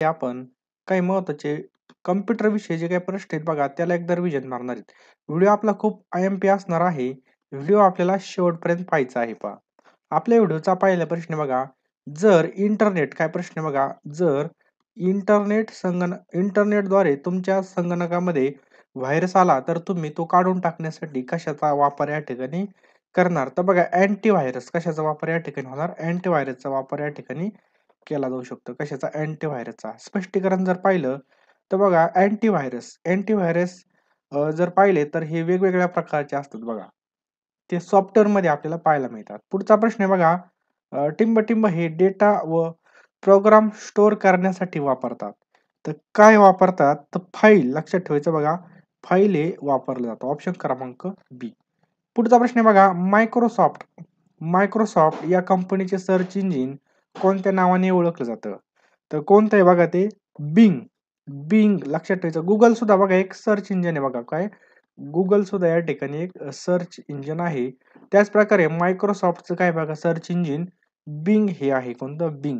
ते आपण काही महत्त्वाचे कॉम्प्युटरविषयी जे काही प्रश्न आहेत बघा, त्याला एकदा रिव्हिजन मारणार आहेत. व्हिडिओ आपला खूप आय-एम-पी असणार आहे. व्हिडिओ आपल्याला शेवटपर्यंत पाहायचा आहे पहा. आपल्या व्हिडिओचा पहिला प्रश्न बघा, जर इंटरनेट काय प्रश्न आहे बघा, जर इंटरनेटद्वारे तुमच्या संगणकामध्ये व्हायरस आला, तर तुम्ही तो काढून टाकण्यासाठी कशाचा वापर या ठिकाणी करणार? तर बघा अँटीव्हायरस कशाचा वापर या ठिकाणी होणार? अँटीव्हायरसचा वापर या ठिकाणी केला जाऊ शकतो. कशाचा? अँटीव्हायरसचा. स्पष्टीकरण जर पाहिलं, तर बघा अँटीव्हायरस जर पाहिले तर हे वेगवेगळ्या प्रकारचे असतात बघा. ते सॉफ्टवेअरमध्ये आपल्याला पाहायला मिळतात. पुढचा प्रश्न आहे बघा, टिंब-टिंब हे डेटा व प्रोग्राम स्टोअर करण्यासाठी वापरतात. तर काय वापरतात? तर फाईल लक्षात ठेवायचं बघा. फाईल हे वापरलं जातं. ऑप्शन क्रमांक बी. पुढचा प्रश्न आहे बघा, मायक्रोसॉफ्ट या कंपनीचे सर्च इंजिन कोणत्या नावाने ओळखलं जातं? तर कोणतं आहे बघा ते? बिंग. बिंग लक्षात ठेवायचं. Google सुद्धा बघा एक सर्च इंजिन आहे बघा. काय? Google सुद्धा या ठिकाणी एक सर्च इंजिन आहे. त्याच प्रकारे मायक्रोसॉफ्टचं काय बघा सर्च इंजिन बिंग हे आहे. कोणतं? बिंग.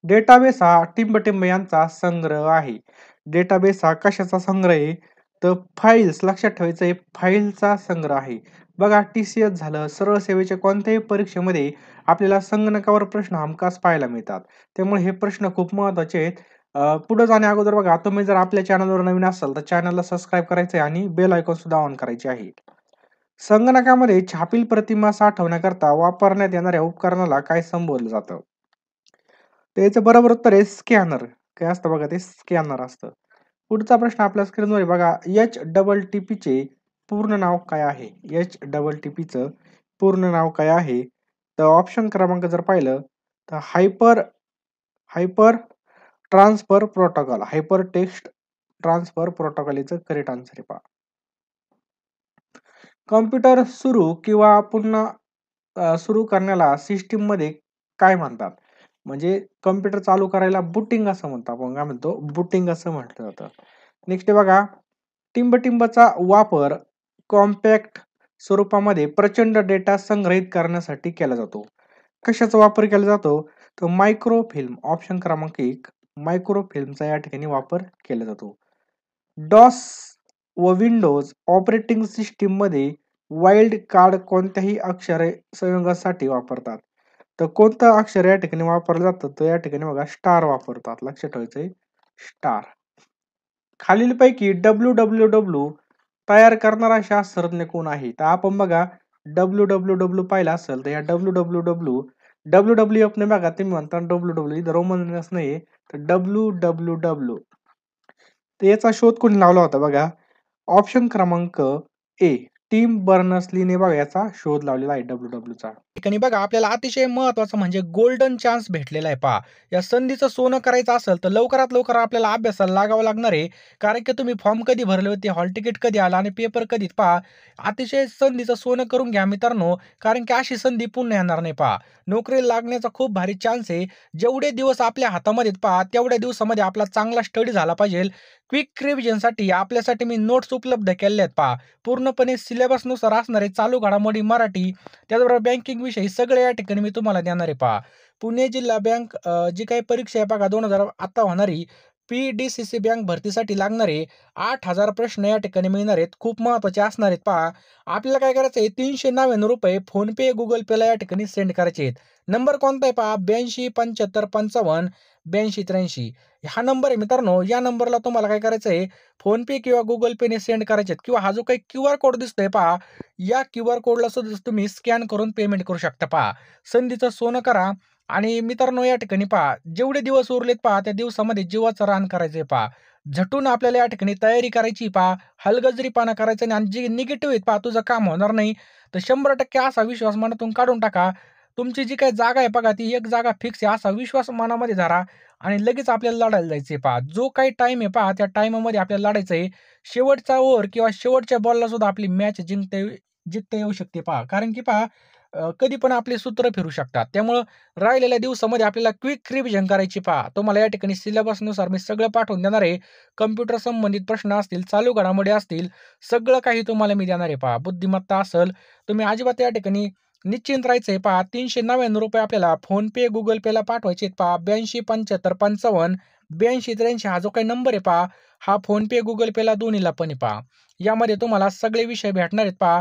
डेटाबेस हा टिंब-टिंब यांचा संग्रह आहे. डेटाबेस हा कशाचा संग्रह आहे? तर फाइल्स लक्षात ठेवायचं आहे. फाइलचा संग्रह आहे. बघा टी-सी-एस झालं, सरळ सेवेच्या कोणत्याही परीक्षेमध्ये आपल्याला संगणकावर प्रश्न हमखास पाहायला मिळतात. त्यामुळे हे प्रश्न खूप महत्त्वाचे आहेत. पुढे जाण्या अगोदर बघा तुम्ही जर आपल्या चॅनलवर नवीन असाल तर चॅनलला सबस्क्राईब करायचं आहे आणि बेल आयकॉन सुद्धा ऑन करायचे आहे. संगणकामध्ये छापील प्रतिमा साठवण्याकरता वापरण्यात येणाऱ्या उपकरणाला काय संबोधलं जातं? तर याचं बरोबर उत्तर आहे स्कॅनर. काय असतं बघा ते स्कॅनर असतं. पुढचा प्रश्न आपल्या स्क्रीनवर आहे बघा, एच-डबल-टी-पीचे पूर्ण नाव काय आहे? एच-डबल-टी-पीचं पूर्ण नाव काय आहे? तर ऑप्शन क्रमांक जर पाहिलं तर hyper transfer protocol, hyper text transfer protocol याचं करेक्ट आन्सर आहे पहा. कॉम्प्युटर सुरू किंवा पुन्हा सुरू करण्याला सिस्टममध्ये काय म्हणतात? म्हणजे कॉम्प्युटर चालू करायला बूटिंग असं म्हणतो आपण. काय म्हणतो? बूटिंग असं म्हटलं जातं. नेक्स्ट आहे बघा, टिंब-टिंबचा वापर कॉम्पॅक्ट स्वरूपामध्ये प्रचंड डेटा संग्रहित करण्यासाठी केला जातो. कशाचा वापर केला जातो? तर मायक्रोफिल्म. ऑप्शन क्रमांक 1 मायक्रोफिल्मचा या ठिकाणी वापर केला जातो. डॉस व विंडोज ऑपरेटिंग सिस्टीममध्ये वाइल्ड कार्ड कोणत्याही अक्षरे संयोगासाठी वापरतात. तर कोणतं अक्षर या ठिकाणी वापरलं जातं? तर या ठिकाणी बघा स्टार वापरतात. लक्षात ठेवायचंय स्टार. खालीलपैकी डब्ल्यू-डब्ल्यू-डब्ल्यू तयार करणारा शास्त्रज्ञ कोण आहे? तर आपण बघा डब्ल्यू-डब्ल्यू-डब्ल्यू पाहिला असेल तर या डब्ल्यू-डब्ल्यू-डब्ल्यू डब्ल्यू-डब्ल्यू-एफ नाही बघा तुम्ही म्हणता डब्ल्यू-डब्ल्यू इथं रोमन नाहीये. तर डब्ल्यू-डब्ल्यू-डब्ल्यू तर याचा शोध कोणी लावला होता बघा? ऑप्शन क्रमांक ए. टिम बर्नर्स-लीने बघा याचा शोध लावलेला आहे डब्ल्यू-डब्ल्यूचा. ठिकाणी बघा आपल्याला अतिशय महत्त्वाचं म्हणजे गोल्डन चान्स भेटलेला आहे पहा. या संधीचं सोनं करायचं असेल तर लवकरात लवकर आपल्याला अभ्यासाला लागावं लागणार आहे. कारण की तुम्ही फॉर्म कधी भरले होते, हॉल तिकीट कधी आलं आणि पेपर कधी पहा. अतिशय संधीचं सोनं करून घ्या मित्रांनो. कारण की अशी संधी पुन्हा येणार नाही पहा. नोकरीला लागण्याचा खूप भारी चान्स आहे. जेवढे दिवस आपल्या हातामध्ये पहा, तेवढ्या दिवसामध्ये आपला चांगला स्टडी झाला पाहिजे. क्विक रिव्हिजनसाठी आपल्यासाठी मी नोट्स उपलब्ध केलेल्या आहेत पहा. पूर्णपणे सिलेबसनुसार असणारे चालू घडामोडी मराठी, त्याचबरोबर बँकिंग विषयी सगळे या ठिकाणी मी तुम्हाला देणार आहे पहा. पुणे जिल्हा बँक जी काही परीक्षा आहे बघा 2000 आता होणारी पी-डी-सी-सी बँक भरतीसाठी लागणारे 8,000 प्रश्न या ठिकाणी मिळणार आहेत. खूप महत्त्वाचे असणार आहेत पहा. आपल्याला काय करायचं आहे ₹399 फोनपे, Google Payला या ठिकाणी सेंड करायचे आहेत. नंबर कोणता आहे पहा 82 75 55 82 83 हा नंबर आहे मित्रांनो. या नंबरला तुम्हाला काय करायचं आहे फोनपे किंवा Google Payने सेंड करायचे आहेत किंवा हा जो काही क्यूआर कोड दिसतोय पहा, या क्यूआर कोडला सुद्धा तुम्ही स्कॅन करून पेमेंट करू शकता पहा. संधीचं सोनं करा आणि मित्रांनो या ठिकाणी पहा, जेवढे दिवस उरलेत पहा, त्या दिवसामध्ये जीवाचं रान करायचंय पहा. झटून आपल्याला या ठिकाणी तयारी करायची पहा. हलगर्जीपणा करायचा नाही आणि जे निगेटिव्ह आहेत पहा, तुझं काम होणार नाही. तर 100% असा विश्वास मनातून काढून टाका. तुमची जी काही जागा आहे बघा, ती एक जागा फिक्स आहे असा विश्वास मनामध्ये धरा आणि लगेच आपल्याला लढायला जायचंय पहा. जो काही टाईम आहे पहा, त्या टाईमामध्ये आपल्याला लढायचंय. शेवटचा ओव्हर किंवा शेवटच्या बॉलला सुद्धा आपली मॅच जिंकता येऊ शकते पहा. कारण की पहा कधी पण आपले सूत्र फिरू शकतात. त्यामुळं राहिलेल्या दिवसामध्ये आपल्याला क्विक रिव्हिजन करायची पहा. तुम्हाला या ठिकाणी सिलेबसनुसार मी सगळं पाठवून देणार आहे. कॉम्प्युटर संबंधित प्रश्न असतील, चालू घडामोडी असतील, सगळं काही तुम्हाला मी देणार आहे पहा. बुद्धिमत्ता असेल, तुम्ही अजिबात या ठिकाणी निश्चिंत राहायचंय पहा. ₹399 आपल्याला फोनपे, गुगल पेला पाठवायचे आहेत पहा. 827555 8283 हा जो काही नंबर आहे पहा, हा फोनपे, गुगल पेला दोन्हीला पण आहे पहा. यामध्ये तुम्हाला सगळे विषय भेटणार आहेत पहा.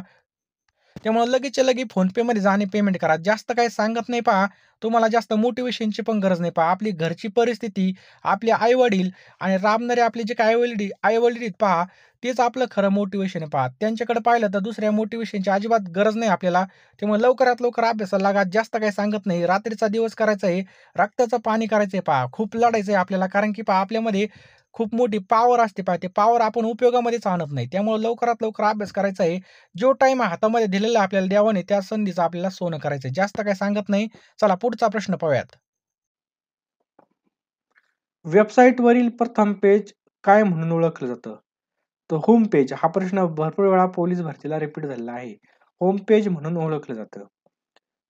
त्यामुळे लगेचच्या लगे फोनपेमध्ये जा आणि पेमेंट करा. जास्त काही सांगत नाही पहा. तुम्हाला जास्त मोटिव्हेशनची पण गरज नाही पहा. आपली घरची परिस्थिती, आपले आई-वडील आणि राबणारे आपले जे काही आई-वडील आहेत पहा, तेच आपलं खरं मोटिव्हेशन आहे पहा. त्यांच्याकडे पाहिलं तर दुसऱ्या मोटिव्हेशनची अजिबात गरज नाही आपल्याला. त्यामुळे लवकरात लवकर अभ्यासाला लागा. जास्त काही सांगत नाही. रात्रीचा दिवस करायचा आहे. रक्ताचं पाणी करायचंय पहा. खूप लढायचंय आपल्याला. कारण की पहा आपल्यामध्ये खूप मोठी पॉवर असते पहा. ते पॉवर आपण उपयोगामध्येच आणत नाही. त्यामुळे लवकरात लवकर अभ्यास करायचा आहे. जो टाईम हातामध्ये दिलेला आहे आपल्याला देवाने, त्या संधीचं आपल्याला सोनं करायचंय. जास्त काही सांगत नाही. चला पुढचा प्रश्न पाहूयात. वेबसाईटवरील प्रथम पेज काय म्हणून ओळखलं जातं? तर होम पेज हा प्रश्न भरपूर वेळा पोलीस भरतीला रिपीट झालेला आहे. होम पेज म्हणून ओळखलं जातं.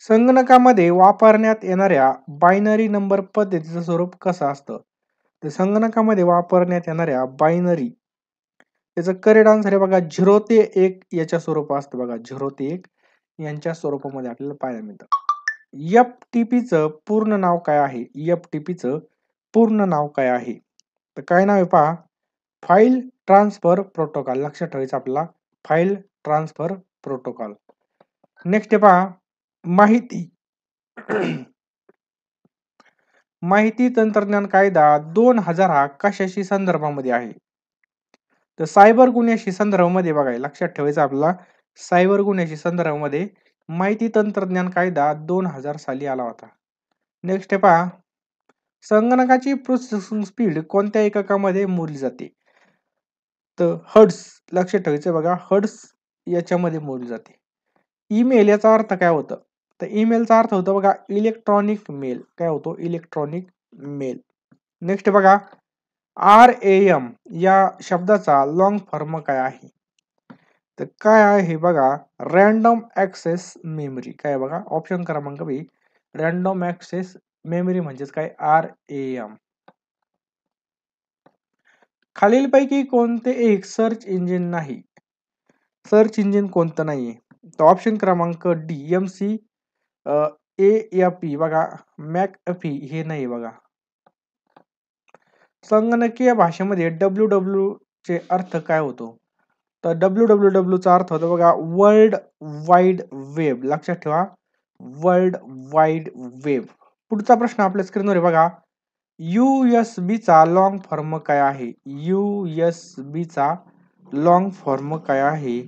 संगणकामध्ये वापरण्यात येणाऱ्या बायनरी नंबर पद्धतीचं स्वरूप कसं असतं? तर संगणकामध्ये वापरण्यात येणाऱ्या बायनरी त्याचं करेक्ट आन्सर आहे बघा 0 ते 1 याच्या स्वरूपात असतं बघा 0 ते 1 यांच्या स्वरूपामध्ये आपल्याला पाहायला मिळतं. एफ-टी-पीचं पूर्ण नाव काय आहे? एफ-टी-पीचं पूर्ण नाव काय आहे? तर काय नाव आहे पहा, फाईल ट्रान्सफर प्रोटोकॉल. लक्षात ठेवायचं आपल्याला फाईल ट्रान्सफर प्रोटोकॉल. नेक्स्ट आहे पहा, माहिती माहिती तंत्रज्ञान कायदा 2000 हा कशाशी संदर्भामध्ये आहे? तर सायबर गुन्ह्याशी संदर्भामध्ये बघा लक्षात ठेवायचं आपल्याला सायबर गुन्ह्याशी संदर्भामध्ये माहिती तंत्रज्ञान कायदा 2000 साली आला होता. नेक्स्ट आहे पहा, संगणकाची प्रोसेसिंग स्पीड कोणत्या एककामध्ये मोजली जाते? तर हर्ट्झ. लक्षात ठेवायचं बघा हर्ट्झ याच्यामध्ये मोजली जाते. ईमेल याचा अर्थ काय होतं? तर ईमेलचा अर्थ होतो बघा इलेक्ट्रॉनिक मेल. काय होतो? Electronic mail. नेक्स्ट बघा RAM या शब्दाचा लॉंग फॉर्म काय आहे? तर काय आहे हे बघा रँडम ॲक्सेस मेमरी. काय आहे बघा ऑप्शन क्रमांक बी रँडम ॲक्सेस मेमरी म्हणजेच काय RAM. खालीलपैकी कोणते एक सर्च इंजिन नाही? सर्च इंजिन कोणतं नाहीये? तर ऑप्शन क्रमांक डी MC AFE बघा McAfee हे नाही बघा. संगणकीय भाषेमध्ये WWW चे अर्थ काय होतो? तर WWW चा अर्थ होतो बघा वर्ल्ड वाईड वेब. लक्षात ठेवा वर्ल्ड वाईड वेब. पुढचा प्रश्न आपल्या स्क्रीनवर आहे बघा USB चा लॉंग फॉर्म काय आहे? USB चा लॉंग फॉर्म काय आहे?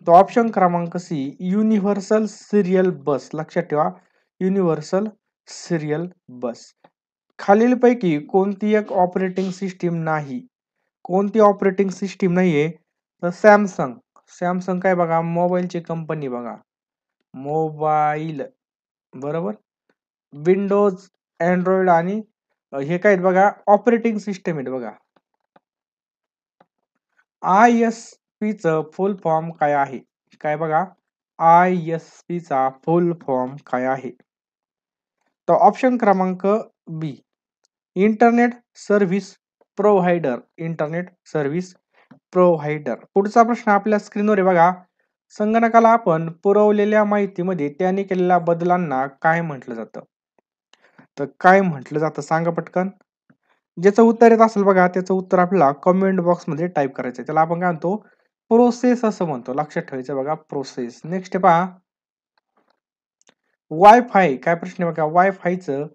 तो ऑप्शन क्रमांक सी युनिव्हर्सल सिरियल बस. लक्षात ठेवा युनिव्हर्सल सिरियल बस. खालीलपैकी कोणती एक ऑपरेटिंग सिस्टीम नाही? कोणती ऑपरेटिंग सिस्टीम नाहीये? तर सॅमसंग. सॅमसंग काय बघा मोबाईलची कंपनी बघा. मोबाईल बरोबर. विंडोज, अँड्रॉइड आणि हे काय आहेत बघा ऑपरेटिंग सिस्टम आहेत बघा. ISP चं फुल फॉर्म काय आहे? काय बघा ISP चा फुल फॉर्म काय आहे? तर ऑप्शन क्रमांक B internet service provider. Internet service provider. पुढचा प्रश्न आपल्या स्क्रीनवर आहे बघा संगणकाला आपण पुरवलेल्या माहितीमध्ये त्याने केलेल्या बदलांना काय म्हटलं जातं? तर काय म्हटलं जातं सांगा पटकन. ज्याचं उत्तर येत असेल बघा त्याचं उत्तर आपल्याला कमेंट बॉक्समध्ये टाईप करायचं. त्याला आपण काय म्हणतो प्रोसेस असं म्हणतो. लक्षात ठेवायचं बघा प्रोसेस. नेक्स्ट पहा वायफाय. काय प्रश्न आहे बघा वायफायचं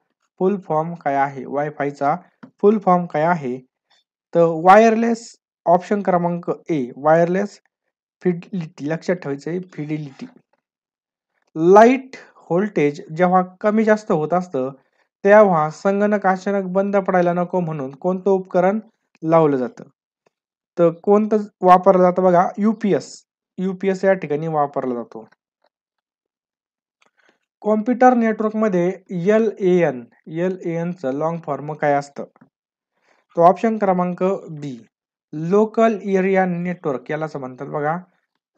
फुल फॉर्म काय आहे? वायफायचा फुल फॉर्म काय आहे? तर वायरलेस ऑप्शन क्रमांक ए वायरलेस फिडिलिटी. लक्षात ठेवायचं फिडिलिटी. लाईट व्होल्टेज जेव्हा कमी जास्त होत असतं तेव्हा संगणक अचानक बंद पडायला नको म्हणून कोणतं उपकरण लावलं जातं? तर कोणतं वापरलं जातं बघा UPS या ठिकाणी वापरला जातो. कॉम्प्युटर नेटवर्कमध्ये LAN चं लॉंग फॉर्म काय असतं? तो ऑप्शन क्रमांक बी लोकल एरिया नेटवर्क यालाच म्हणतात बघा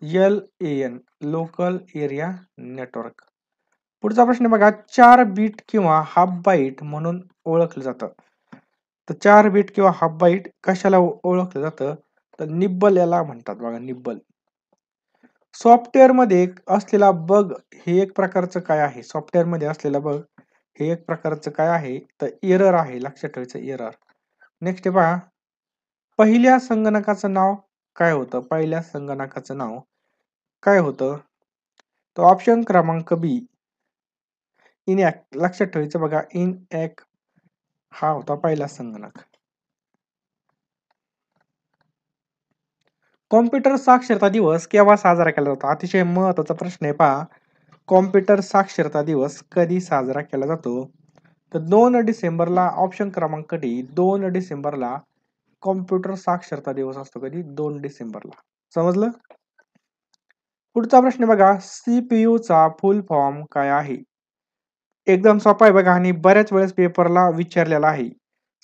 LAN लोकल एरिया नेटवर्क. पुढचा प्रश्न बघा 4 बीट किंवा हाफ बाईट म्हणून ओळखलं जातं. तर 4 बीट किंवा हाफ बाईट कशाला ओळखलं जातं? तर निब्बल याला म्हणतात बघा निब्बल. सॉफ्टवेअरमध्ये असलेला बग हे एक प्रकारचं काय आहे? सॉफ्टवेअरमध्ये असलेला बग हे एक प्रकारचं काय आहे? तर एरर आहे. लक्षात ठेवायचं एरर. नेक्स्ट पहा, पहिल्या संगणकाचं नाव काय होतं? पहिल्या संगणकाचं नाव काय होतं? तर ऑप्शन क्रमांक बी इनॅक. लक्षात ठेवायचं बघा, इनॅक हा होता पहिला संगणक. कॉम्प्युटर साक्षरता दिवस केव्हा साजरा केला जातो? अतिशय महत्वाचा प्रश्न आहे पहा. कॉम्प्युटर साक्षरता दिवस कधी साजरा केला जातो? तर 2 डिसेंबरला ऑप्शन क्रमांक डी 2 डिसेंबरला कॉम्प्युटर साक्षरता दिवस असतो. कधी? 2 डिसेंबरला. समजलं? पुढचा प्रश्न बघा, सीपीयू चा फुल फॉर्म काय आहे? एकदम सोपा आहे बघा आणि बऱ्याच वेळेस पेपरला विचारलेला आहे.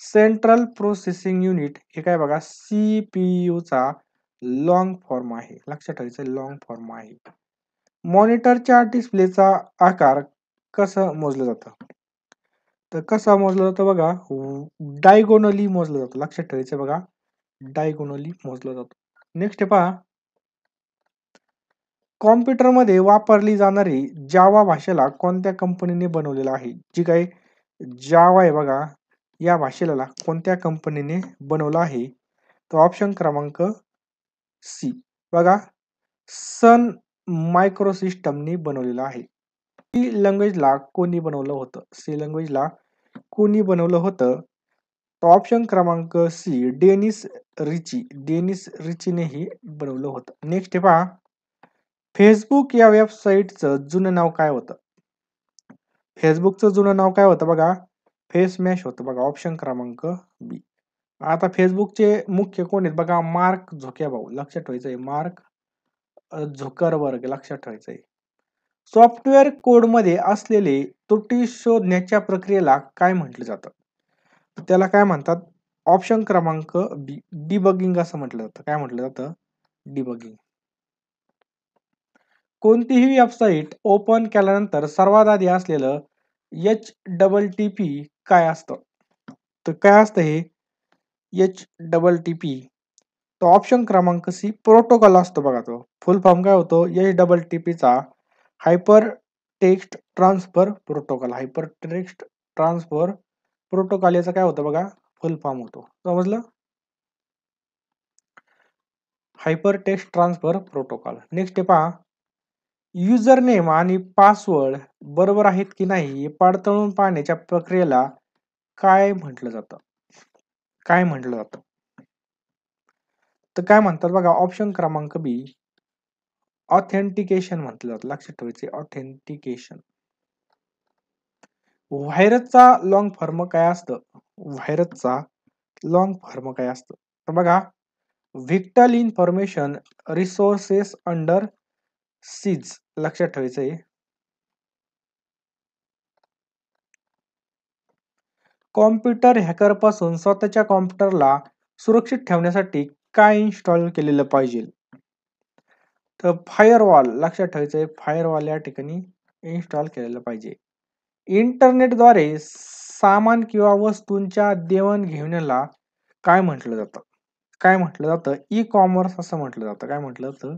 सेंट्रल प्रोसेसिंग युनिट हे काय बघा, सीपीयू चा लॉंग फॉर्म आहे. लक्षात ठेवायचं लॉंग फॉर्म आहे. मॉनिटरच्या डिस्प्लेचा आकार कसं मोजलं जातं? तर कसं मोजलं जातं बघा, डायगोनली मोजलं जातं. लक्षात ठेवायचं बघा, डायगोनली मोजलं जातं. नेक्स्ट पहा, कॉम्प्युटरमध्ये वापरली जाणारी जावा भाषेला कोणत्या कंपनीने बनवलेलं आहे? जी काही जावा आहे बघा, या भाषेला कोणत्या कंपनीने बनवलं आहे? तर ऑप्शन क्रमांक सी बघा, सन मायक्रो सिस्टमनी बनवलेलं आहे. सी लँग्वेजला कोणी बनवलं होतं? सी लँग्वेजला कोणी बनवलं होतं? तर ऑप्शन क्रमांक सी डेनिस रिची. डेनिस रिचीने ही बनवलं होतं. नेक्स्ट पहा, फेसबुक या वेबसाईटचं जुनं नाव काय होतं? फेसबुकचं जुनं नाव काय होतं बघा, फेसमॅश होतं बघा. ऑप्शन क्रमांक बी. आता फेसबुकचे मुख्य कोण आहेत बघा, मार्क झुकेरबर्ग. लक्षात ठेवायचंय, मार्क झुकरबर्ग. लक्षात ठेवायचंय. सॉफ्टवेअर कोडमध्ये असलेले त्रुटी शोधण्याच्या प्रक्रियेला काय म्हटलं जातं? त्याला काय म्हणतात? ऑप्शन क्रमांक बी डिबगिंग असं म्हटलं जातं. काय म्हटलं जातं? डिबगिंग. कोणतीही वेबसाईट ओपन केल्यानंतर सर्वात आधी असलेलं HTTP काय असतं? तर काय असतं हे HTTP? तो ऑप्शन क्रमांक सी प्रोटोकॉल असतो बघा तो. फुल फॉर्म काय होतो? HTTP चा hyper text transfer protocol. Hyper text transfer protocol याचं काय होतं बघा, फुल फॉर्म होतो. समजलं? Hyper text transfer protocol. Next पहा, युजर नेम आणि पासवर्ड बरोबर आहेत की नाही हे पडताळून पाहण्याच्या प्रक्रियेला काय म्हटलं जातं? काय म्हटलं जातं? तर काय म्हणतात बघा, ऑप्शन क्रमांक बी ऑथेंटिकेशन म्हटलं जातं. लक्षात ठेवायचे ऑथेंटिकेशन. व्हायरसचा लॉंग फॉर्म काय असतं? व्हायरसचा लॉंग फॉर्म काय असतं? तर बघा, व्हिक्टल इन्फॉर्मेशन रिसोर्सेस अंडर सीज. लक्षात ठेवायचंय. कॉम्प्युटर हॅकर पासून स्वतःच्या कॉम्प्युटरला सुरक्षित ठेवण्यासाठी काय इन्स्टॉल केलेलं पाहिजे? तर फायरवॉल. लक्षात ठेवायचंय, फायरवॉल या ठिकाणी इन्स्टॉल केलेलं पाहिजे. इंटरनेटद्वारे सामान किंवा वस्तूंच्या देवाणघेवाणीला काय म्हटलं जातं? काय म्हटलं जातं? ई कॉमर्स असं म्हटलं जातं. काय म्हटलं जातं?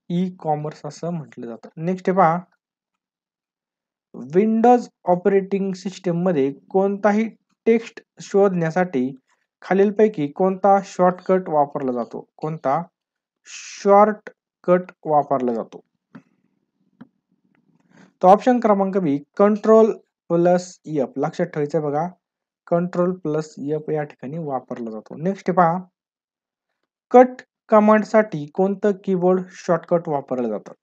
ई कॉमर्स असं म्हटलं जातं. नेक्स्ट पहा, विंडोज ऑपरेटिंग सिस्टीम मध्ये कोणताही टेक्स्ट शोधण्यासाठी खालीलपैकी कोणता शॉर्टकट वापरला जातो? कोणता शॉर्टकट वापरला जातो? तो ऑप्शन क्रमांक बी कंट्रोल प्लस एफ. लक्षात ठेवायचं बघा, कंट्रोल प्लस एफ या ठिकाणी वापरला जातो. नेक्स्ट पहा, कट कमांड साठी कोणतं कीबोर्ड शॉर्टकट वापरलं जातं?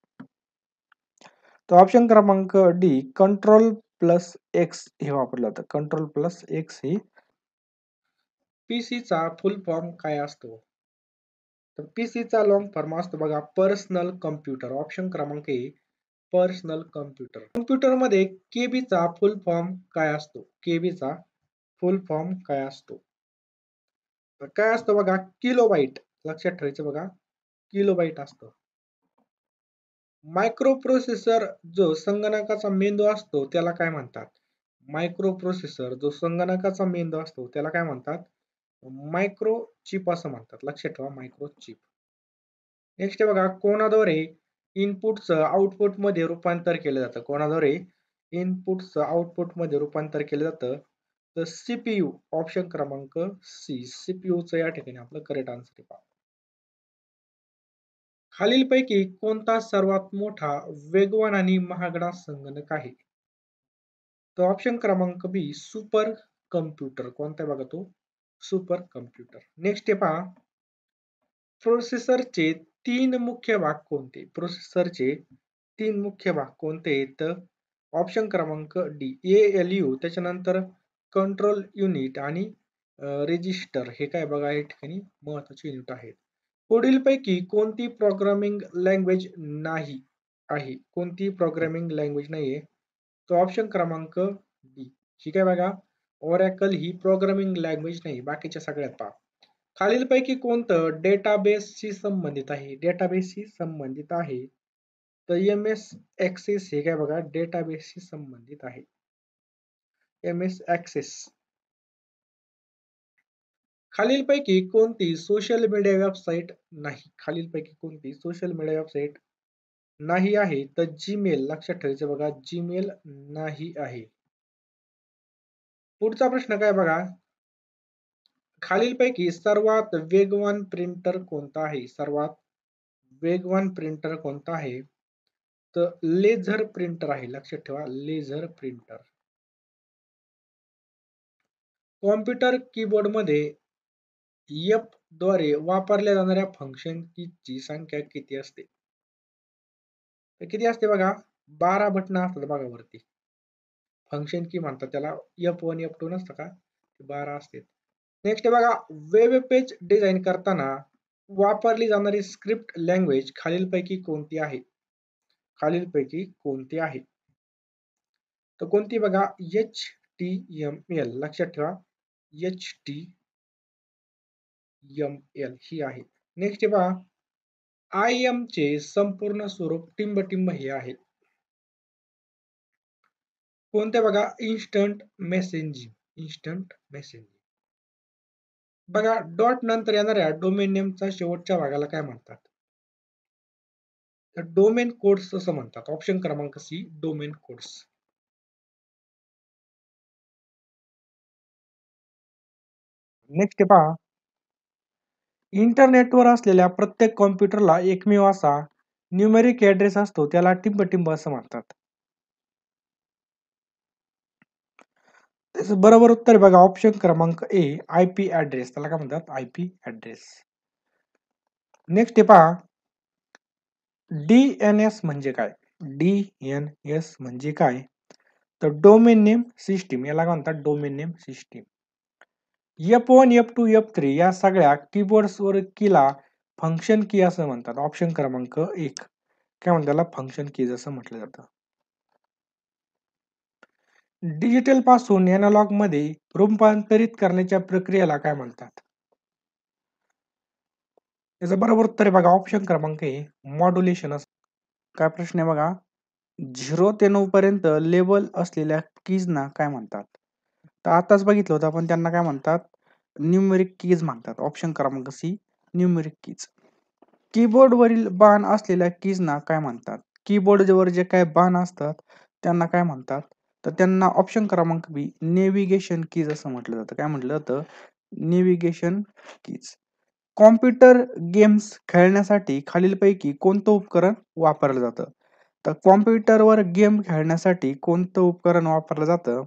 तर ऑप्शन क्रमांक डी कंट्रोल प्लस एक्स हे वापरलं जातं. कंट्रोल प्लस एक्स हे. पीसीचा फुल फॉर्म काय असतो? तर पीसीचा लॉंग फॉर्म असतो बघा, पर्सनल कम्प्युटर. ऑप्शन क्रमांक ए पर्सनल कम्प्युटर. कम्प्युटरमध्ये केबीचा फुल फॉर्म काय असतो? केबीचा फुल फॉर्म काय असतो? तर काय असतं बघा, किलोबाईट. लक्षात ठेवायचं बघा, किलोबाईट असतं. मायक्रो प्रोसेसर जो संगणकाचा मेंदू असतो त्याला काय म्हणतात? मायक्रो प्रोसेसर जो संगणकाचा मेंदू असतो त्याला काय म्हणतात? मायक्रो चिप असं म्हणतात. लक्षात ठेवा, मायक्रो चिप. नेक्स्ट बघा, कोणाद्वारे इनपुटचं आउटपुटमध्ये रूपांतर केलं जातं. कोणाद्वारे? इनपुटचं आउटपुटमध्ये रूपांतर केलं जातं. तर सीपीयू ऑप्शन क्रमांक सी. सीपीयूचं या ठिकाणी आपलं करेक्ट आन्सर आहे. खालीलपैकी कोणता सर्वात मोठा, वेगवान आणि महागडा संगणक आहे? तर ऑप्शन क्रमांक बी सुपर कम्प्युटर. कोणता आहे बघा तो? Super computer. नेक्स्ट आहे पहा, प्रोसेसरचे 3 मुख्य भाग कोणते? प्रोसेसरचे 3 मुख्य भाग कोणते आहेत? ऑप्शन क्रमांक डी एएलयू, त्याच्यानंतर कंट्रोल युनिट आणि रेजिस्टर. हे काय बघा या ठिकाणी महत्वाचे युनिट आहेत. पुढीलपैकी कोणती प्रोग्रामिंग लँग्वेज नाही आहे? कोणती प्रोग्रामिंग लँग्वेज नाहीये? तो ऑप्शन क्रमांक डी. ठीक आहे बघा, ओरॅकल ही प्रोग्रामिंग लँग्वेज नाही, बाकीच्या सगळ्यात पहा. खालीलपैकी कोणतं डेटाबेसशी संबंधित आहे? डेटाबेसशी संबंधित आहे. तर एम एस ॲक्सेस हे काय बघा डेटाबेसशी संबंधित आहे. एम एस ॲक्सेस. खालीलपैकी कोणती सोशल मीडिया वेबसाईट नाही? खालीलपैकी कोणती सोशल मीडिया वेबसाईट नाही आहे? तर जीमेल. लक्षात ठेवायचं बघा, जीमेल नाही आहे. पुढचा प्रश्न काय बघा, खालीलपैकी सर्वात वेगवान प्रिंटर कोणता आहे? सर्वात वेगवान प्रिंटर कोणता आहे? तर लेझर प्रिंटर आहे. लक्षात ठेवा, लेझर प्रिंटर. कॉम्प्युटर कीबोर्डमध्ये एफ द्वारे वापरल्या जाणाऱ्या फंक्शन कीची संख्या किती असते? तर किती असते बघा, 12 बटणं असतात बघा वरती. फंक्शन की म्हणतात त्याला. F1 F2 नसतं का? 12 असते. नेक्स्ट बघा, वेब पेज डिझाइन करताना वापरली जाणारी स्क्रिप्ट लँग्वेज खालीलपैकी कोणती आहे? खालीलपैकी कोणती आहे? तर कोणती बघा, HTML. लक्षात ठेवा, HTML ही आहे. नेक्स्ट पहा, IM चे संपूर्ण स्वरूप टिंब हे आहे. कोणते बघा, इन्स्टंट मेसेजिंग. Instant messaging. बघा, डॉट नंतर येणाऱ्या डोमेन नेमचा शेवटच्या भागाला काय म्हणतात? तर डोमेन कोड्स असं म्हणतात. ऑप्शन क्रमांक सी, डोमेन कोड्स. नेक्स्ट पहा, इंटरनेटवर असलेल्या प्रत्येक कॉम्प्युटरला एकमेव असा न्यूमेरिक ऍड्रेस असतो, त्याला टिंब असं म्हणतात. त्याचं बरोबर उत्तर बघा, ऑप्शन क्रमांक ए, आयपी ऍड्रेस. त्याला काय म्हणतात? IP address. नेक्स्ट पहा, डीएनएस म्हणजे काय? डीएनएस म्हणजे काय? तर डोमेन नेम सिस्टीम. याला काय म्हणतात? Domain name system. F1, F2, F3 या सगळ्या कीबोर्ड्सवर कीला फंक्शन की असं म्हणतात. ऑप्शन क्रमांक 1. काय म्हणतात त्याला? फंक्शन कीज असं म्हटलं जातं. डिजिटल पासून एनालॉग मध्ये रूपांतरित करण्याच्या प्रक्रियेला काय म्हणतात? याचं बरोबर उत्तर आहे बघा, ऑप्शन क्रमांक ए, मॉड्युलेशन. काय प्रश्न आहे बघा, 0 ते 9 पर्यंत लेबल असलेल्या कीजना काय म्हणतात? तर आताच बघितलं होतं आपण, त्यांना काय म्हणतात? न्यूमेरिक कीज म्हणतात. ऑप्शन क्रमांक सी, न्यूमेरिक कीज. कीबोर्डवरील बाण असलेल्या कीजना काय म्हणतात? कीबोर्डवर जे काय बाण असतात त्यांना काय म्हणतात? तर त्यांना ऑप्शन क्रमांक बी, नेव्हिगेशन कीज असं म्हटलं जातं. काय म्हटलं जातं? Navigation keys. कॉम्प्युटर गेम्स खेळण्यासाठी खालीलपैकी कोणतं उपकरण वापरलं जातं? तर कॉम्प्युटरवर गेम खेळण्यासाठी कोणतं उपकरण वापरलं जातं?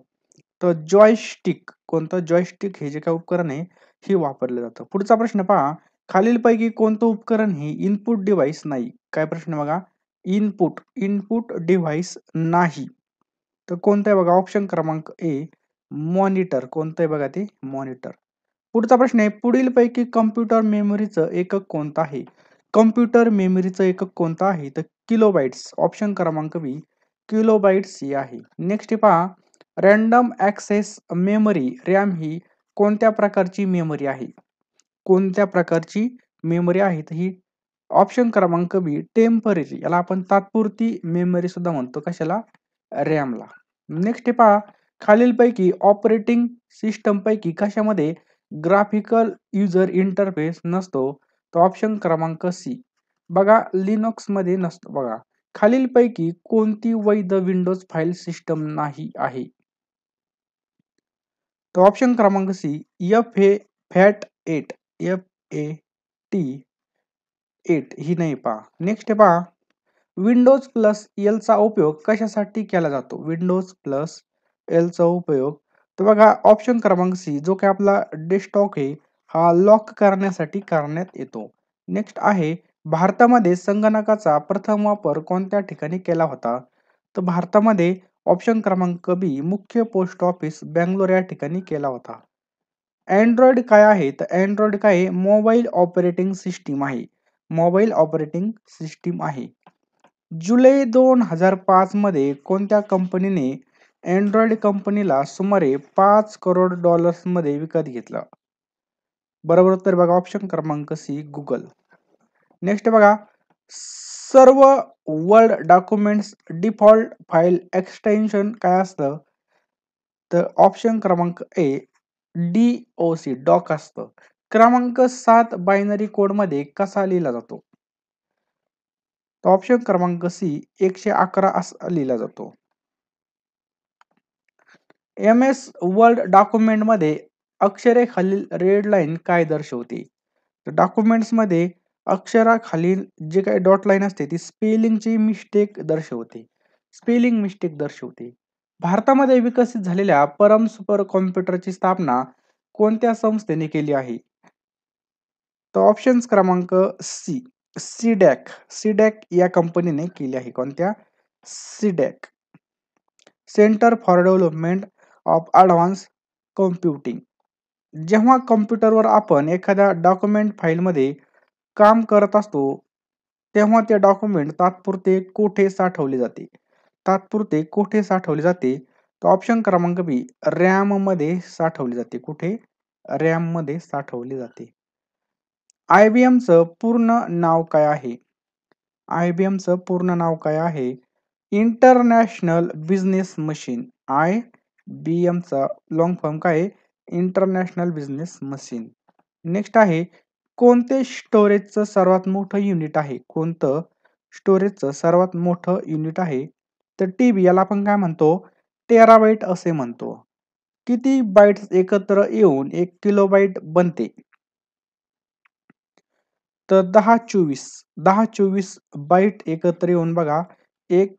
तर जॉयस्टिक. कोणतं? जॉयस्टिक हे जे काही उपकरण आहे हे वापरलं जातं. पुढचा प्रश्न पहा, खालीलपैकी कोणतं उपकरण हे इनपुट डिव्हाइस नाही? काय प्रश्न बघा, इनपुट डिव्हाइस नाही. तर कोणतं आहे बघा, ऑप्शन क्रमांक ए, मॉनिटर. कोणतं आहे बघा ते? मॉनिटर. पुढचा प्रश्न आहे, पुढीलपैकी कम्प्युटर मेमरीचं एकक कोणतं आहे? कम्प्युटर मेमरीचं एकक कोणतं आहे? तर किलोबाइट्स. ऑप्शन क्रमांक बी, किलोबाइट्स ही आहे. नेक्स्ट पहा, रॅन्डम ॲक्सेस मेमरी रॅम ही कोणत्या प्रकारची मेमरी आहे? कोणत्या प्रकारची मेमरी आहे? तर ही ऑप्शन क्रमांक बी, टेम्पररी. याला आपण तात्पुरती मेमरी सुद्धा म्हणतो. कशाला? रॅमला. नेक्स्ट पहा, खालीलपैकी ऑपरेटिंग सिस्टम पैकी कशामध्ये ग्राफिकल युजर इंटरफेस नसतो? तर ऑप्शन क्रमांक सी, बघा लिनक्स मध्ये नसतं बघा. खालीलपैकी कोणती वैध विंडोज फाईल सिस्टम नाही आहे? तर ऑप्शन क्रमांक सी एफ हे फॅट 8 FAT 8 ही नाही पहा. नेक्स्ट आहे पहा विंडोज प्लस एल चा उपयोग कशासाठी केला जातो? विंडोज प्लस एल चा उपयोग तर बघा ऑप्शन क्रमांक सी जो काही आपला डेस्कटॉप आहे हा लॉक करण्यासाठी करण्यात येतो. नेक्स्ट आहे भारतामध्ये संगणकाचा प्रथम वापर कोणत्या ठिकाणी केला होता? तर भारतामध्ये ऑप्शन क्रमांक बी मुख्य पोस्ट ऑफिस बँगलोर या ठिकाणी केला होता. अँड्रॉइड काय आहे? तर अँड्रॉइड काय आहे? मोबाईल ऑपरेटिंग सिस्टीम आहे. मोबाईल ऑपरेटिंग सिस्टीम आहे. जुलै 2005 मध्ये कोणत्या कंपनीने अँड्रॉइड कंपनीला सुमारे $5 करोड मध्ये विकत घेतलं? बरोबर उत्तर बघा ऑप्शन क्रमांक सी गुगल. नेक्स्ट बघा सर्व word documents default file extension काय असतं? तर ऑप्शन क्रमांक ए DOC डॉक असतं. क्रमांक 7 बायनरी कोड मध्ये कसा लिहिला जातो? तर ऑप्शन क्रमांक सी 111 असा लिहिला जातो. MS वर्ड डॉक्युमेंट मध्ये अक्षरेखालील रेड लाईन काय दर्शवते? तर डॉक्युमेंट्स मध्ये अक्षराखालील जे काही डॉट लाईन असते ती स्पेलिंगची मिस्टेक दर्शवते. स्पेलिंग मिस्टेक दर्शवते. भारतामध्ये विकसित झालेल्या परम सुपर कॉम्प्युटरची स्थापना कोणत्या संस्थेने केली आहे? तर ऑप्शन क्रमांक सी सीडॅक या कंपनीने केली आहे. कोणत्या? CDAC centre for development of advance computing. जेव्हा कॉम्प्युटरवर आपण एखाद्या डॉक्युमेंट फाईलमध्ये काम करत असतो तेव्हा ते डॉक्युमेंट तात्पुरते कोठे साठवले जाते? तात्पुरते कोठे साठवले जाते? तर ऑप्शन क्रमांक बी रॅम मध्ये साठवले जाते. कुठे? रॅम मध्ये साठवले जाते. IBMचं पूर्ण नाव काय आहे? IBMचं पूर्ण नाव काय आहे? International business machine. IBMचा लॉंग फॉर्म काय आहे? International business machine. नेक्स्ट आहे कोणते स्टोरेजचं सर्वात मोठं युनिट आहे? कोणतं स्टोरेजचं सर्वात मोठं युनिट आहे? तर TB याला आपण काय म्हणतो? टेराबाइट असे म्हणतो. किती बाइट्स एकत्र येऊन 1 किलोबाइट बनते? तर 1024 बाईट एकत्र येऊन बघा 1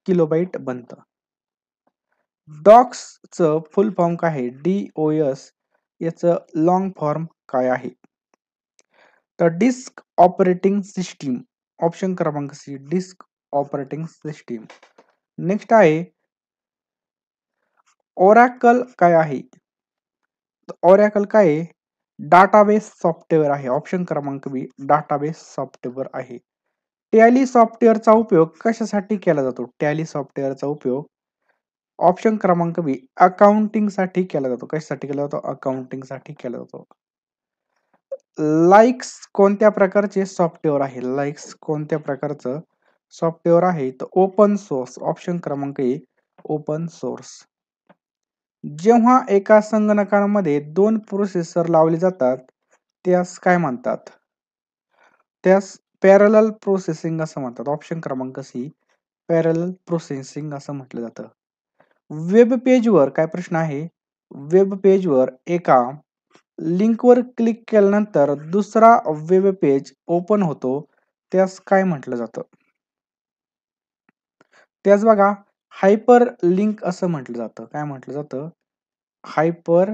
किलोबाइट बनतं. डॉक्सचं फुल फॉर्म काय आहे? DOS याचं लॉंग फॉर्म काय आहे? तर डिस्क ऑपरेटिंग सिस्टीम. ऑप्शन क्रमांक C disk operating system. Next आहे ओरॅकल काय आहे? ओरॅकल काय आहे? डाटाबेस सॉफ्टवेअर आहे. ऑप्शन क्रमांक बी डाटाबेस सॉफ्टवेअर आहे. टॅली सॉफ्टवेअरचा उपयोग कशासाठी केला जातो? टॅली सॉफ्टवेअरचा उपयोग ऑप्शन क्रमांक बी अकाउंटिंग साठी केला जातो. कशासाठी केला जातो? अकाउंटिंग साठी केला जातो. लाईक्स कोणत्या प्रकारचे सॉफ्टवेअर आहे? लाईक्स कोणत्या प्रकारचं सॉफ्टवेअर आहे? तर ओपन सोर्स. ऑप्शन क्रमांक ए ओपन सोर्स. जेव्हा एका संगणकामध्ये 2 प्रोसेसर लावले जातात त्यास काय म्हणतात? त्यास पॅरलल प्रोसेसिंग असं म्हणतात. ऑप्शन क्रमांक सी पॅरलल प्रोसेसिंग असं म्हटलं जातं. वेब पेजवर काय प्रश्न आहे? वेब पेजवर एका लिंकवर क्लिक केल्यानंतर दुसरा वेब पेज ओपन होतो त्यास काय म्हटलं जातं? त्यास बघा हायपर लिंक असं म्हटलं जातं. काय म्हटलं जातं? हायपर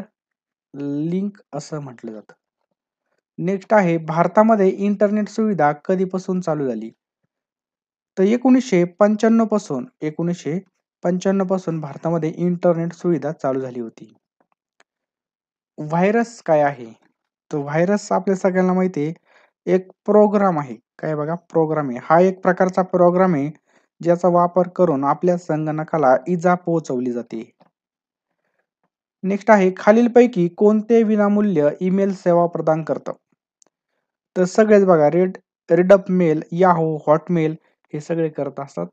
लिंक असं म्हटलं जातं. नेक्स्ट आहे भारतामध्ये इंटरनेट सुविधा कधीपासून चालू झाली? तर 1995 पासून भारतामध्ये इंटरनेट सुविधा चालू झाली होती. व्हायरस काय आहे? तो व्हायरस आपल्या सगळ्यांना माहिती आहे एक प्रोग्राम आहे. काय बघा प्रोग्राम आहे. हा एक प्रकारचा प्रोग्राम आहे ज्याचा वापर करून आपल्या संगणकाला इजा पोहोचवली जाते. नेक्स्ट आहे खालीलपैकी कोणते विनामूल्य ईमेल सेवा प्रदान करतं? तर सगळेच बघा रेडअप मेल, याहू, हॉटमेल हे सगळे करत असतात.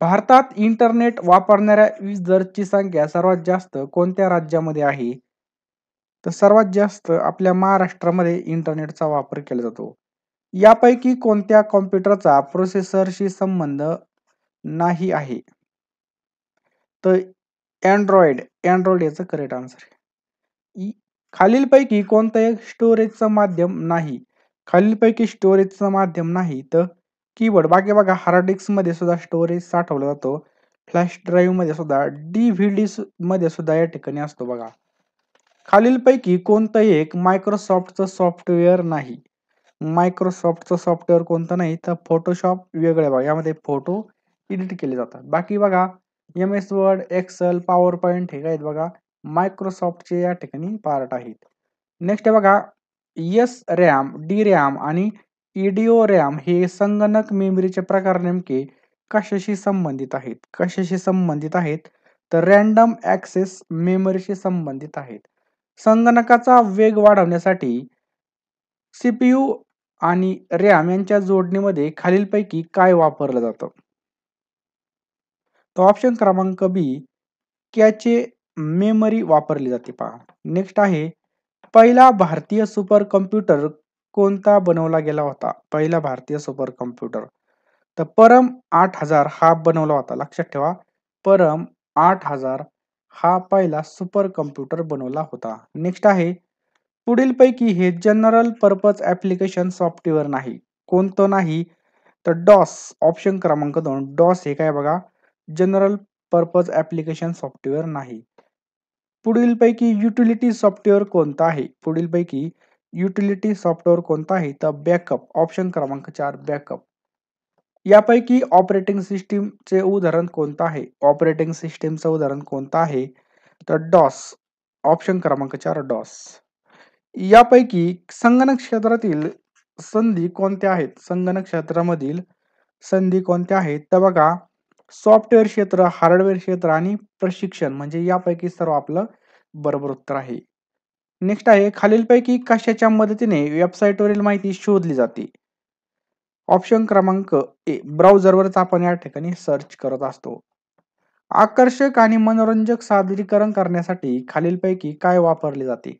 भारतात इंटरनेट वापरणाऱ्या युजर्सची संख्या सर्वात जास्त कोणत्या राज्यामध्ये आहे? तर सर्वात जास्त आपल्या महाराष्ट्रामध्ये इंटरनेटचा वापर केला जातो. यापैकी कोणत्या कॉम्प्युटरचा प्रोसेसरशी संबंध नाही आहे? तर अँड्रॉइड याचं करेक्ट आन्सर आहे. खालीलपैकी कोणतं एक स्टोरेजचं माध्यम नाही? खालीलपैकी स्टोरेजचं माध्यम नाही तर कीबोर्ड. बाकी बघा हार्ड डिस्क मध्ये सुद्धा स्टोरेज साठवला जातो. फ्लॅश ड्राईव्ह मध्ये सुद्धा, DVD मध्ये सुद्धा या ठिकाणी असतो बघा. खालीलपैकी कोणतं एक मायक्रोसॉफ्टचं सॉफ्टवेअर नाही? मायक्रोसॉफ्टचं सॉफ्टवेअर कोणतं नाही तर फोटोशॉप वेगळं आहे बघा. यामध्ये फोटो एडिट केले जातात. बाकी बघा MS Word, excel, power point हे काय आहेत बघा मायक्रोसॉफ्टचे या ठिकाणी पार्ट आहेत. नेक्स्ट आहे बघा SRAM, DRAM आणि EDORAM हे संगणक मेमरीचे प्रकार नेमके कशाशी संबंधित आहेत? कशाशी संबंधित आहेत? तर रॅन्डम ॲक्सेस मेमरीशी संबंधित आहेत. संगणकाचा वेग वाढवण्यासाठी CPU आणि RAM यांच्या जोडणीमध्ये खालीलपैकी काय वापरलं जातं? तर ऑप्शन क्रमांक बी कॅचे मेमरी वापरली जाते पहा. नेक्स्ट आहे पहिला भारतीय सुपर कॉम्प्युटर कोणता बनवला गेला होता? पहिला भारतीय सुपर कॉम्प्युटर तर परम 8000 हा बनवला होता. लक्षात ठेवा परम 8000 हा पहिला सुपर कॉम्प्युटर बनवला होता. नेक्स्ट आहे पुढीलपैकी हे जनरल पर्पज ऍप्लिकेशन सॉफ्टवेअर नाही. कोणतं नाही तर डॉस. ऑप्शन क्रमांक 2 डॉस हे काय बघा जनरल पर्पज ऍप्लिकेशन सॉफ्टवेअर नाही. पुढीलपैकी युटिलिटी सॉफ्टवेअर कोणतं आहे? पुढीलपैकी युटिलिटी सॉफ्टवेअर कोणतं आहे तर बॅकअप. ऑप्शन क्रमांक 4 बॅकअप. यापैकी ऑपरेटिंग सिस्टीमचे उदाहरण कोणतं आहे? ऑपरेटिंग सिस्टीमचं उदाहरण कोणतं आहे तर डॉस. ऑप्शन क्रमांक 4 डॉस. यापैकी संगणक क्षेत्रातील संधी कोणत्या आहेत? संगणक क्षेत्रामधील संधी कोणत्या आहेत तर बघा सॉफ्टवेअर क्षेत्र, हार्डवेअर क्षेत्र आणि प्रशिक्षण म्हणजे यापैकी सर्व आपलं बरोबर उत्तर आहे. नेक्स्ट आहे खालीलपैकी कशाच्या मदतीने वेबसाईटवरील माहिती शोधली जाते? ऑप्शन क्रमांक ए ब्राउझरवरच आपण या ठिकाणी सर्च करत असतो. आकर्षक आणि मनोरंजक सादरीकरण करण्यासाठी खालीलपैकी काय वापरले जाते?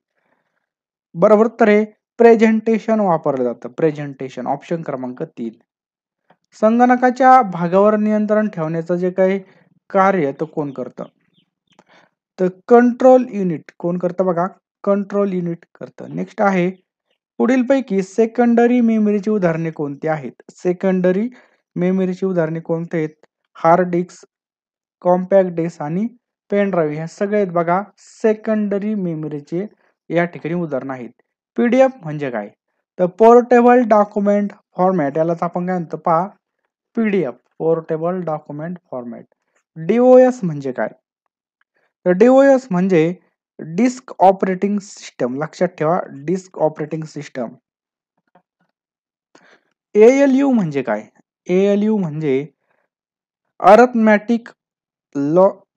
बरोबर उत्तर आहे प्रेझेंटेशन वापरलं जातं. प्रेझेंटेशन ऑप्शन क्रमांक 3. संगणकाच्या भागावर नियंत्रण ठेवण्याचं जे काही कार्य तो कोण करतं? तर कंट्रोल युनिट कोण करतं बघा कंट्रोल युनिट करतं. नेक्स्ट आहे पुढीलपैकी सेकंडरी मेमरीची उदाहरणे कोणती आहेत? सेकंडरी मेमरीची उदाहरणे कोणती आहेत? हार्ड डिस्क, कॉम्पॅक्ट डिस्क आणि पेन ड्राईव्ह ह्या सगळे आहेत बघा सेकंडरी मेमरीचे या ठिकाणी उदाहरण आहेत. PDF म्हणजे काय तर पोर्टेबल डॉक्युमेंट फॉर्मॅट यालाच आपण काय म्हणतो पहा PDF portable document format. DOS म्हणजे काय तर DOS म्हणजे डिस्क ऑपरेटिंग सिस्टम. लक्षात ठेवा डिस्क ऑपरेटिंग सिस्टम. ALU म्हणजे काय? ALU म्हणजे arithmetic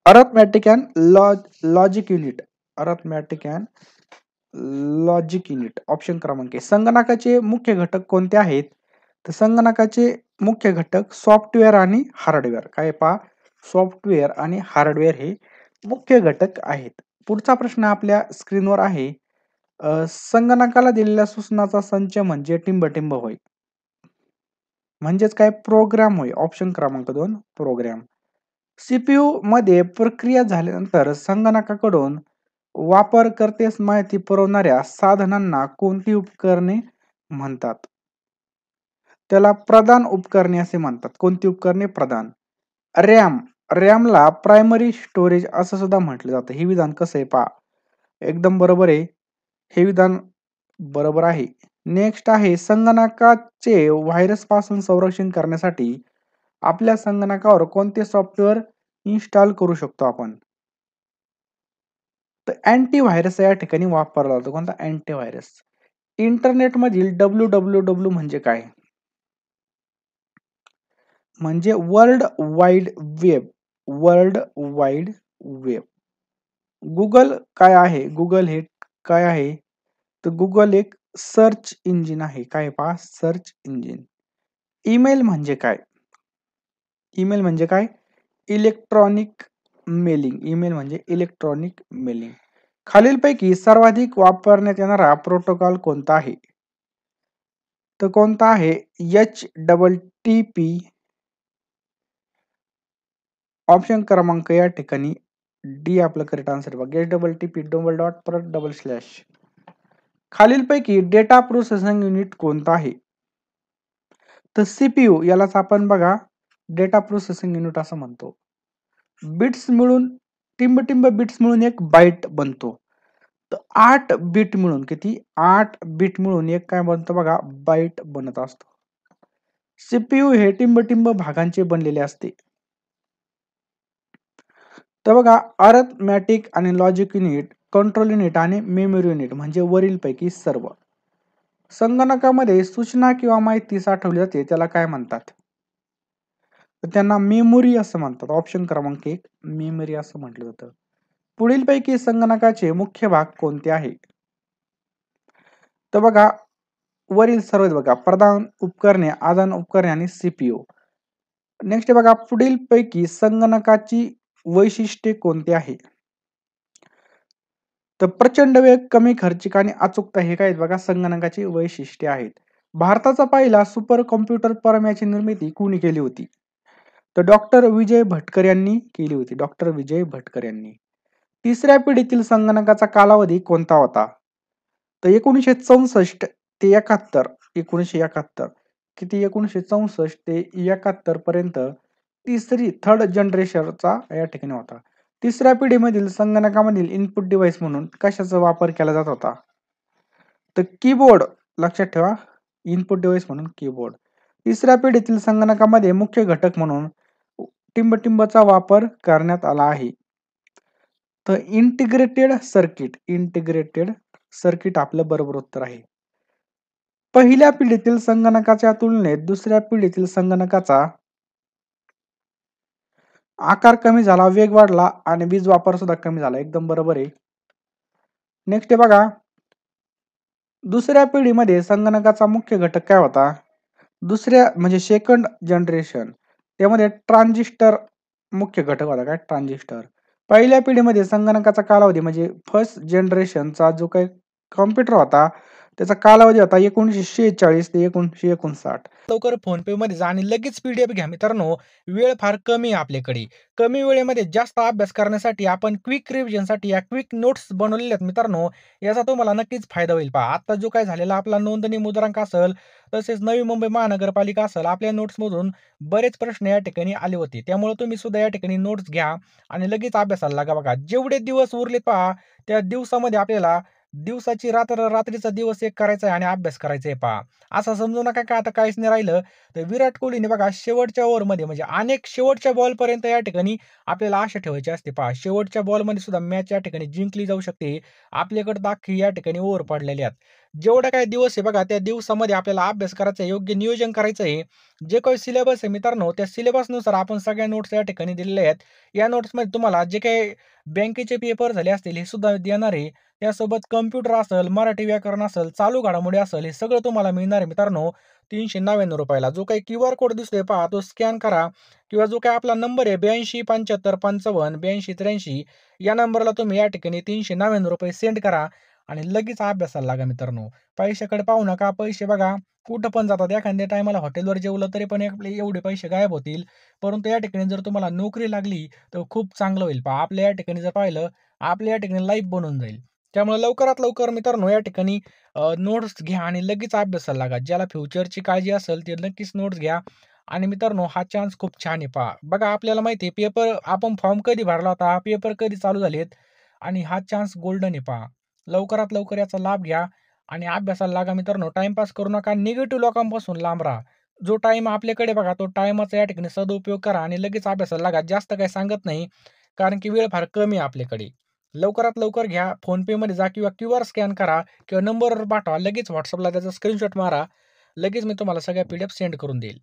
arithmetic and logic unit. Arithmetic and logic unit. Option क्रमांक संगणकाचे मुख्य घटक कोणते आहेत? तर संगणकाचे मुख्य घटक सॉफ्टवेअर आणि हार्डवेअर. काय पहा सॉफ्टवेअर आणि हार्डवेअर हे मुख्य घटक आहेत. पुढचा प्रश्न आपल्या स्क्रीनवर आहे. संगणकाला दिलेल्या सूचनाचा संच म्हणजे टिंबटिंब होय. म्हणजेच काय प्रोग्राम होय. ऑप्शन क्रमांक 2 प्रोग्राम. CPU मध्ये प्रक्रिया झाल्यानंतर संगणकाकडून वापरकर्त्यास माहिती पुरवणाऱ्या साधनांना कोणती उपकरणे म्हणतात? त्याला प्रधान उपकरणे असे म्हणतात. कोणती उपकरणे? प्रधान. रॅमला प्रायमरी स्टोरेज असं सुद्धा म्हटलं जातं. हे विधान कसं आहे पहा एकदम बरोबर आहे. हे विधान बरोबर आहे. नेक्स्ट आहे संगणकाचे व्हायरस पासून संरक्षण करण्यासाठी आपल्या संगणकावर कोणते सॉफ्टवेअर इन्स्टॉल करू शकतो आपण? तर अँटीव्हायरस या ठिकाणी वापरला जातो. कोणता? अँटीव्हायरस. इंटरनेटमधील WWW म्हणजे काय? म्हणजे world wide web. World wide web. Google काय आहे? गुगल हे काय आहे? तर गुगल एक सर्च इंजिन आहे. काय पहा सर्च इंजिन. ईमेल म्हणजे काय? ईमेल म्हणजे काय? Electronic mailing. ईमेल म्हणजे इलेक्ट्रॉनिक मेलिंग. खालीलपैकी सर्वाधिक वापरण्यात येणारा प्रोटोकॉल कोणता आहे? तर कोणता आहे HTTP. ऑप्शन क्रमांक या ठिकाणी डी आपलं करेक्ट आन्सर बघा. HTTP डबल डॉट परत डबल स्लॅश. खालीलपैकी डेटा प्रोसेसिंग युनिट कोणतं आहे? तर CPU यालाच आपण बघा डेटा प्रोसेसिंग युनिट असं म्हणतो. बिट्स मिळून टिंब बिट्स मिळून एक बाईट बनतो. तर 8 बिट मिळून किती 8 बिट मिळून एक काय बनतं बघा बाईट बनत असतो. CPU हे टिंब भागांचे बनलेले असते. तर बघा अरिथमॅटिक आणि लॉजिक युनिट, कंट्रोल युनिट आणि मेमरी युनिट म्हणजे वरीलपैकी सर्व. संगणकामध्ये सूचना किंवा माहिती साठवली जाते त्याला काय म्हणतात? तर त्यांना मेमरी असं म्हणतात. ऑप्शन क्रमांक 1 मेमरी असं म्हटलं जातं. पुढीलपैकी संगणकाचे मुख्य भाग कोणते आहे? तर बघा वरील सर्व बघा प्रधान उपकरणे, आदान उपकरणे आणि CPU. नेक्स्ट बघा पुढीलपैकी संगणकाची वैशिष्ट्ये कोणती आहे? तर प्रचंड वेग, कमी खर्चिक आणि अचूकता हे काय बघा संगणकाची वैशिष्ट्ये आहेत. भारताचा पहिला सुपर कॉम्प्युटर परम निर्मिती कोणी केली होती? तर डॉक्टर विजय भटकर यांनी केली होती. डॉक्टर विजय भटकर यांनी. तिसऱ्या पिढीतील संगणकाचा कालावधी कोणता होता? तर 1964 ते 71. 1971 किती 1964 ते 71 पर्यंत थर्ड जनरेशनचा या ठिकाणी होता. तिसऱ्या पिढीमधील संगणकामधील इनपुट डिव्हाइस म्हणून कशाचा वापर केला जात होता? तर कीबोर्ड लक्षात ठेवा. इनपुट डिव्हाइस म्हणून कीबोर्ड. तिसऱ्या पिढीतील संगणकामध्ये मुख्य घटक म्हणून टिंबचा वापर करण्यात आला आहे. तर इंटिग्रेटेड सर्किट आपलं बरोबर उत्तर आहे. पहिल्या पिढीतील संगणकाच्या तुलनेत दुसऱ्या पिढीतील संगणकाचा आकार कमी झाला, वेग वाढला आणि वीज वापर सुद्धा कमी झाला. एकदम बरोबर आहे. नेक्स्ट आहे बघा दुसऱ्या पिढीमध्ये संगणकाचा मुख्य घटक काय होता? दुसऱ्या म्हणजे सेकंड जनरेशन त्यामध्ये ट्रान्झिस्टर मुख्य घटक होता. काय ट्रान्झिस्टर. पहिल्या पिढीमध्ये संगणकाचा कालावधी म्हणजे फर्स्ट जनरेशनचा जो काही कॉम्प्युटर होता त्याचा कालावधी होता 1946 ते 1959. लवकर फोन पे मध्ये जा आणि लगेच PDF घ्या मित्रांनो. वेळ फार कमी आहे आपल्याकडे. कमी वेळेमध्ये जास्त अभ्यास करण्यासाठी आपण क्विक रिव्हिजनसाठी या क्विक नोट्स बनवलेल्या आहेत मित्रांनो. याचा तुम्हाला नक्कीच फायदा होईल पहा. आता जो काय झालेला आपला नोंदणी मुद्रांक असेल तसेच नवी मुंबई महानगरपालिका असेल आपल्या नोट्समधून बरेच प्रश्न या ठिकाणी आले होते. त्यामुळे तुम्ही सुद्धा या ठिकाणी नोट्स घ्या आणि लगेच अभ्यासाला लागा बघा. जेवढे दिवस उरले पहा त्या दिवसामध्ये आपल्याला दिवसाची रात्र रात्रीचा दिवस एक करायचा आहे आणि अभ्यास करायचा आहे पहा. असं समजू नका का आता काहीच नाही राहिलं. तर विराट कोहलीने बघा शेवटच्या ओव्हरमध्ये म्हणजे अनेक शेवटच्या बॉलपर्यंत या ठिकाणी आपल्याला आशा ठेवायची असते पहा. शेवटच्या बॉलमध्ये सुद्धा मॅच या ठिकाणी जिंकली जाऊ शकते. आपल्याकडे अख्खी या ठिकाणी ओव्हर पडलेल्या आहेत. जेवढा काही दिवस आहे बघा त्या दिवसामध्ये आपल्याला अभ्यास करायचा आहे, योग्य नियोजन करायचं आहे. जे काही सिलेबस आहे मित्रांनो त्या सिलेबसनुसार आपण सगळ्या नोट्स या ठिकाणी दिलेल्या आहेत. या नोट्समध्ये तुम्हाला जे काही बँकेचे पेपर झाले असतील हे सुद्धा देणार आहे. त्यासोबत कॉम्प्युटर असेल, मराठी व्याकरण असेल, चालू घडामोडी असेल, हे सगळं तुम्हाला मिळणार आहे मित्रांनो ₹399 ला. जो काही क्यूआर कोड दिसतोय पहा तो स्कॅन करा किंवा जो काही आपला नंबर आहे 827555 8283 या नंबरला तुम्ही या ठिकाणी ₹399 सेंड करा आणि लगेच अभ्यासाला लागा मित्रांनो. पैशाकडे पाहू नका. पैसे बघा कुठं पण जातात. एखाद्या टायमाला हॉटेलवर जेवलं तरी पण आपले एवढे पैसे गायब होतील. परंतु या ठिकाणी जर तुम्हाला नोकरी लागली तर खूप चांगलं होईल पहा. आपल्या या ठिकाणी जर पाहिलं आपल्या या ठिकाणी लाईफ बनून जाईल. त्यामुळे लवकरात लवकर मित्रांनो या ठिकाणी नोट्स घ्या आणि लगेच अभ्यासाला लागा. ज्याला फ्युचरची काळजी असेल ते नक्कीच नोट्स घ्या. आणि मित्रांनो हा चान्स खूप छान आहे पहा. बघा आपल्याला माहिती आहे पेपर आपण फॉर्म कधी भरला होता, पेपर कधी चालू झालेत आणि हा चान्स गोल्डन आहे पहा. लवकरात लवकर याचा लाभ घ्या आणि अभ्यासाला लागा मित्रांनो. टाईमपास करू नका. निगेटिव्ह लोकांपासून लांब राहा. जो टाईम आपल्याकडे बघा तो टाईमाचा या ठिकाणी सदुपयोग करा आणि लगेच अभ्यासाला लागा. जास्त काही सांगत नाही कारण की वेळ फार कमी आहे आपल्याकडे. लवकरात लवकर घ्या. फोनपेमध्ये जा किंवा क्यूआर स्कॅन करा किंवा नंबरवर पाठवा. लगेच WhatsAppला त्याचा स्क्रीनशॉट मारा. लगेच मी तुम्हाला सगळ्या PDF सेंड करून देईल.